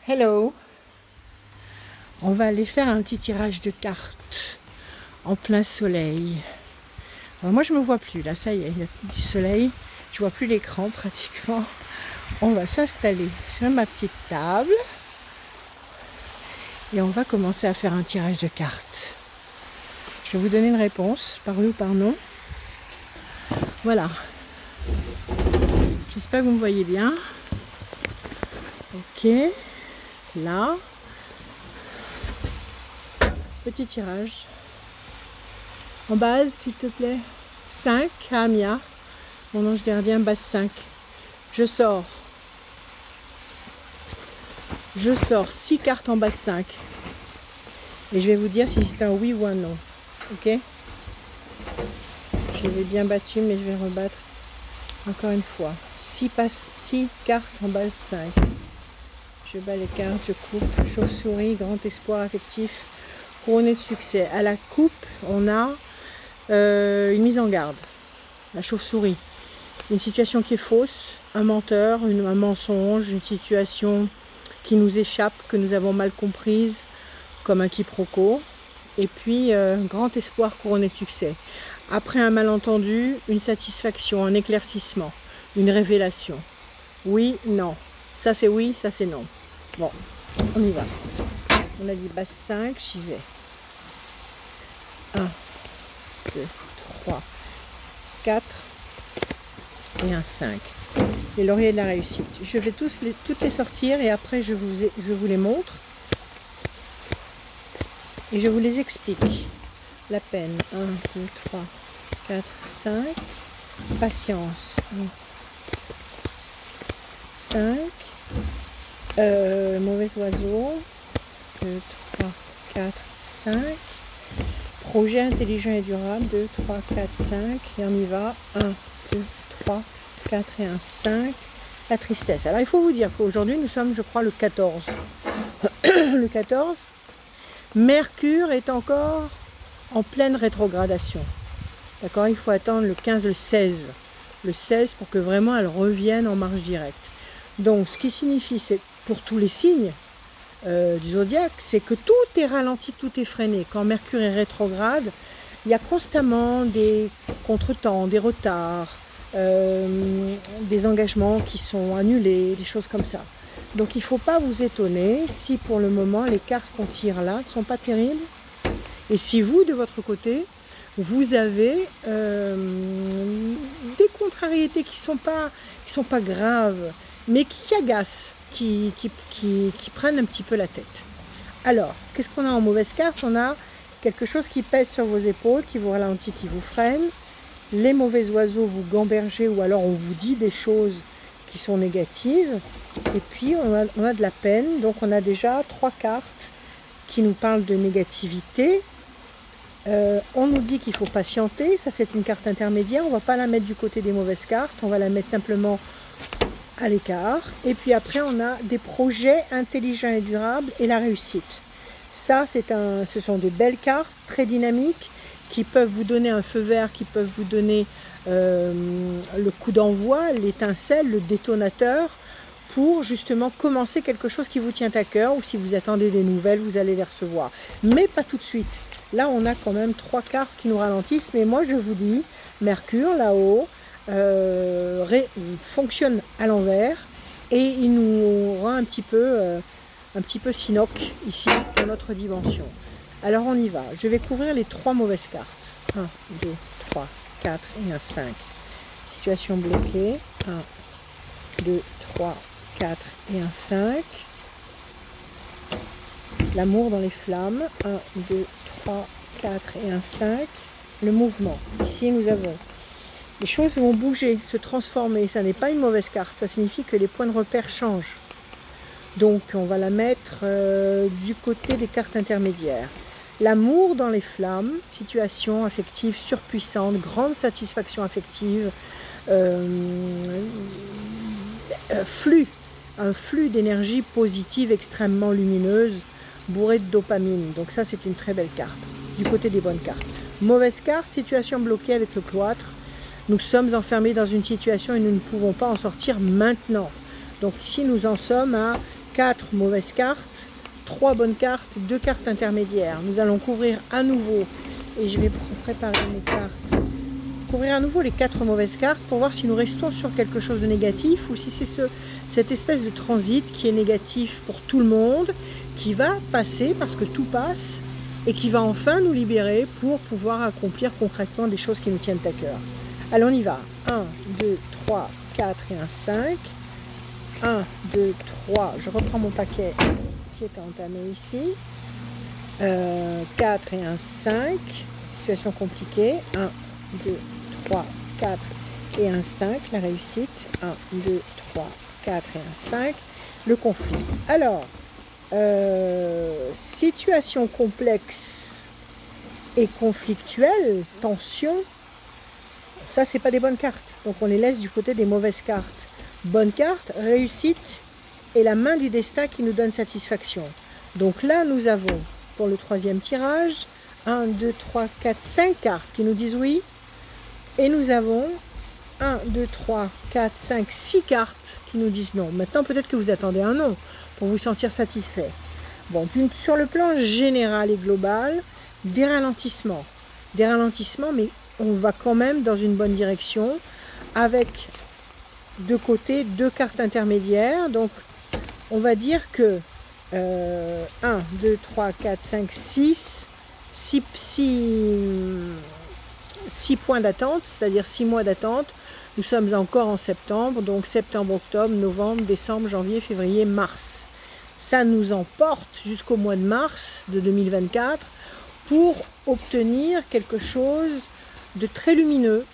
Hello! On va aller faire un petit tirage de cartes en plein soleil. Alors moi je me vois plus, là ça y est, il y a du soleil, je vois plus l'écran pratiquement. On va s'installer sur ma petite table et on va commencer à faire un tirage de cartes. Je vais vous donner une réponse, par oui ou par non. Voilà. J'espère que vous me voyez bien. Ok. Là. Petit tirage. En base, s'il te plaît. 5, Amia. Mon ange gardien, base 5. Je sors 6 cartes en base 5. Et je vais vous dire si c'est un oui ou un non. Ok? Je les ai bien battus, mais je vais rebattre encore une fois. 6 cartes en base 5. Je bats les cartes, je coupe. Chauve-souris, grand espoir affectif, couronné de succès. À la coupe, on a une mise en garde. La chauve-souris. Une situation qui est fausse, un menteur, un mensonge, une situation qui nous échappe, que nous avons mal comprise, comme un quiproquo. Et puis, grand espoir couronné de succès. Après un malentendu, une satisfaction, un éclaircissement, une révélation. Oui, non. Ça c'est oui, ça c'est non. Bon, on y va. On a dit base 5, j'y vais. 1, 2, 3, 4 et un 5. Les lauriers de la réussite. Je vais toutes les sortir et après je vous les montre. Et je vous les explique. La peine. 1, 2, 3, 4, 5. Patience. 5. Mauvais oiseau. 2, 3, 4, 5. Projet intelligent et durable. 2, 3, 4, 5. Et on y va. 1, 2, 3, 4 et un 5. La tristesse. Alors il faut vous dire qu'aujourd'hui nous sommes, je crois, le 14. Le 14. Mercure est encore en pleine rétrogradation. D'accord? Il faut attendre le 15, le 16. Le 16 pour que vraiment elle revienne en marche directe. Donc ce qui signifie, c'est pour tous les signes du zodiaque, c'est que tout est ralenti, tout est freiné. Quand Mercure est rétrograde, il y a constamment des contretemps, des retards, des engagements qui sont annulés, des choses comme ça. Donc il ne faut pas vous étonner si pour le moment les cartes qu'on tire là ne sont pas terribles. Et si vous, de votre côté, vous avez des contrariétés qui sont pas graves, mais qui agacent, qui prennent un petit peu la tête. Alors, qu'est-ce qu'on a en mauvaise carte? On a quelque chose qui pèse sur vos épaules, qui vous ralentit, qui vous freine. Les mauvais oiseaux vous gambergez ou alors on vous dit des choses qui sont négatives. Et puis on a de la peine, donc on a déjà 3 cartes qui nous parlent de négativité. On nous dit qu'il faut patienter, ça c'est une carte intermédiaire, on ne va pas la mettre du côté des mauvaises cartes, on va la mettre simplement à l'écart. Et puis après on a des projets intelligents et durables et la réussite. Ça ce sont de belles cartes, très dynamiques, qui peuvent vous donner un feu vert, qui peuvent vous donner le coup d'envoi, l'étincelle, le détonateur, pour justement commencer quelque chose qui vous tient à cœur, ou si vous attendez des nouvelles, vous allez les recevoir. Mais pas tout de suite. Là, on a quand même 3 cartes qui nous ralentissent, mais moi je vous dis, Mercure là-haut fonctionne à l'envers, et il nous rend un petit peu sinoc ici dans notre dimension. Alors on y va. Je vais couvrir les 3 mauvaises cartes. 1, 2, 3, 4 et un 5. Situation bloquée. 1, 2, 3, 4 et un 5. L'amour dans les flammes. 1, 2, 3, 4 et un 5. Le mouvement. Ici nous avons les choses vont bouger, se transformer. Ça n'est pas une mauvaise carte. Ça signifie que les points de repère changent. Donc on va la mettre du côté des cartes intermédiaires. L'amour dans les flammes, situation affective surpuissante, grande satisfaction affective, un flux d'énergie positive extrêmement lumineuse, bourrée de dopamine. Donc ça c'est une très belle carte, du côté des bonnes cartes. Mauvaise carte, situation bloquée avec le cloître. Nous sommes enfermés dans une situation et nous ne pouvons pas en sortir maintenant. Donc ici nous en sommes à 4 mauvaises cartes, 3 bonnes cartes, 2 cartes intermédiaires. Nous allons couvrir à nouveau, et je vais préparer mes cartes, couvrir à nouveau les 4 mauvaises cartes pour voir si nous restons sur quelque chose de négatif ou si c'est cette espèce de transit qui est négatif pour tout le monde, qui va passer parce que tout passe et qui va enfin nous libérer pour pouvoir accomplir concrètement des choses qui nous tiennent à cœur. Allez, on y va. 1, 2, 3, 4 et un 5. 1, 2, 3. Je reprends mon paquet qui est entamé ici. 4 et un 5. Situation compliquée. 1, 2, 3, 4 et un 5. La réussite. 1, 2, 3, 4 et un 5. Le conflit. Alors, situation complexe et conflictuelle, tension, ça c'est pas des bonnes cartes, donc on les laisse du côté des mauvaises cartes. Bonne carte, réussite et la main du destin qui nous donne satisfaction. Donc là nous avons pour le troisième tirage 1, 2, 3, 4, 5 cartes qui nous disent oui, et nous avons 1, 2, 3, 4, 5, 6 cartes qui nous disent non. Maintenant peut-être que vous attendez un non pour vous sentir satisfait. Bon, sur le plan général et global, des ralentissements, mais on va quand même dans une bonne direction avec de côté 2 cartes intermédiaires. Donc on va dire que 1, 2, 3, 4, 5, 6 points d'attente, c'est-à-dire 6 mois d'attente. Nous sommes encore en septembre, donc septembre, octobre, novembre, décembre, janvier, février, mars. Ça nous emporte jusqu'au mois de mars de 2024 pour obtenir quelque chose de très lumineux.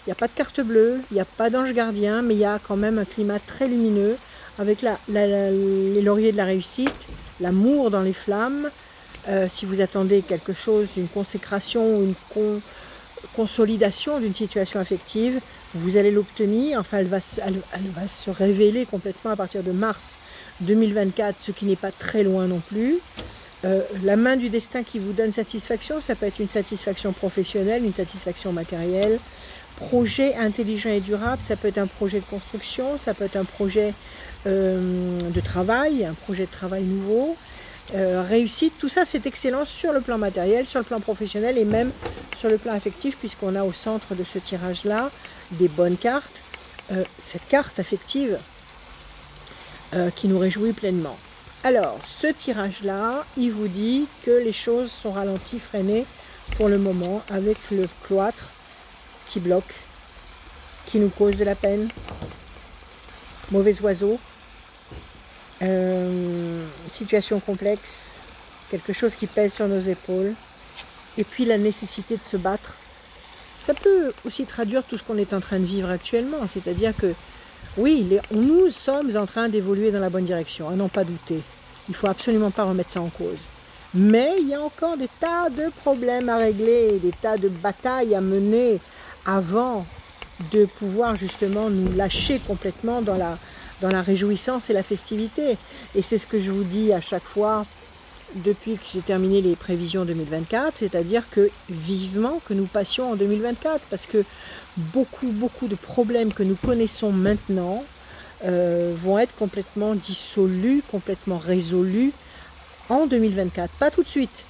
Il n'y a pas de carte bleue, il n'y a pas d'ange gardien, mais il y a quand même un climat très lumineux avec les lauriers de la réussite, l'amour dans les flammes. Si vous attendez quelque chose, une consécration ou une consolidation d'une situation affective, vous allez l'obtenir. Enfin, elle va se révéler complètement à partir de mars 2024, ce qui n'est pas très loin non plus. La main du destin qui vous donne satisfaction, ça peut être une satisfaction professionnelle, une satisfaction matérielle. Projet intelligent et durable, ça peut être un projet de construction, ça peut être un projet de travail, un projet de travail nouveau. Réussite, tout ça c'est excellent sur le plan matériel, sur le plan professionnel et même sur le plan affectif, puisqu'on a au centre de ce tirage là des bonnes cartes. Cette carte affective qui nous réjouit pleinement. Alors ce tirage là il vous dit que les choses sont ralenties, freinées pour le moment, avec le cloître qui bloque, qui nous cause de la peine, mauvais oiseau, situation complexe, quelque chose qui pèse sur nos épaules, et puis la nécessité de se battre. Ça peut aussi traduire tout ce qu'on est en train de vivre actuellement, c'est-à-dire que oui, nous sommes en train d'évoluer dans la bonne direction, à n'en pas douter. Il ne faut absolument pas remettre ça en cause. Mais il y a encore des tas de problèmes à régler, des tas de batailles à mener avant de pouvoir justement nous lâcher complètement dans la réjouissance et la festivité. Et c'est ce que je vous dis à chaque fois depuis que j'ai terminé les prévisions 2024, c'est-à-dire que vivement que nous passions en 2024, parce que beaucoup de problèmes que nous connaissons maintenant vont être complètement dissolus, complètement résolus en 2024, pas tout de suite.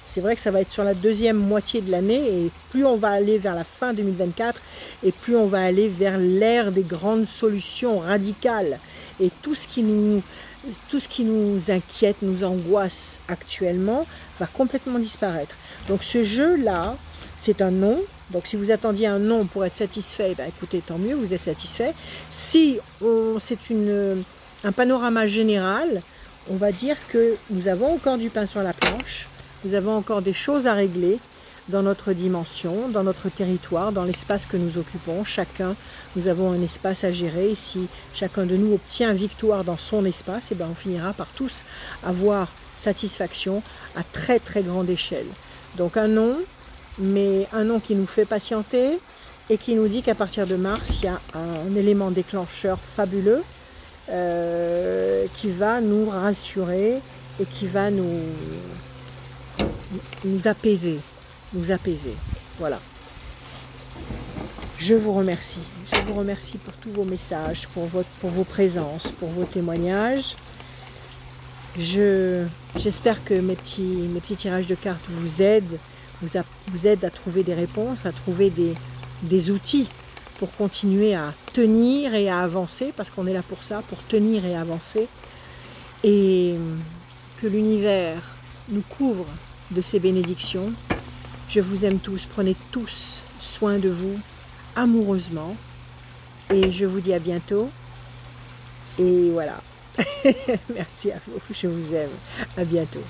C'est vrai que ça va être sur la deuxième moitié de l'année, et plus on va aller vers la fin 2024, et plus on va aller vers l'ère des grandes solutions radicales. Et tout ce qui nous inquiète, nous angoisse actuellement, va complètement disparaître. Donc ce jeu-là, c'est un non. Donc si vous attendiez un non pour être satisfait, ben écoutez, tant mieux, vous êtes satisfait. Si c'est un panorama général, on va dire que nous avons encore du pain sur la planche, nous avons encore des choses à régler dans notre dimension, dans notre territoire, dans l'espace que nous occupons. Chacun, nous avons un espace à gérer. Et si chacun de nous obtient victoire dans son espace, et ben on finira par tous avoir satisfaction à très grande échelle. Donc un non, mais un non qui nous fait patienter et qui nous dit qu'à partir de mars, il y a un élément déclencheur fabuleux qui va nous rassurer et qui va nous apaiser. Voilà. Je vous remercie. Je vous remercie pour tous vos messages, pour vos présences, pour vos témoignages. J'espère que mes petits tirages de cartes vous aident, vous aident à trouver des réponses, à trouver des outils pour continuer à tenir et à avancer, parce qu'on est là pour ça, pour tenir et avancer. Et que l'univers nous couvre de ses bénédictions. Je vous aime tous, prenez tous soin de vous amoureusement. Et je vous dis à bientôt. Et voilà. Merci à vous, je vous aime. À bientôt.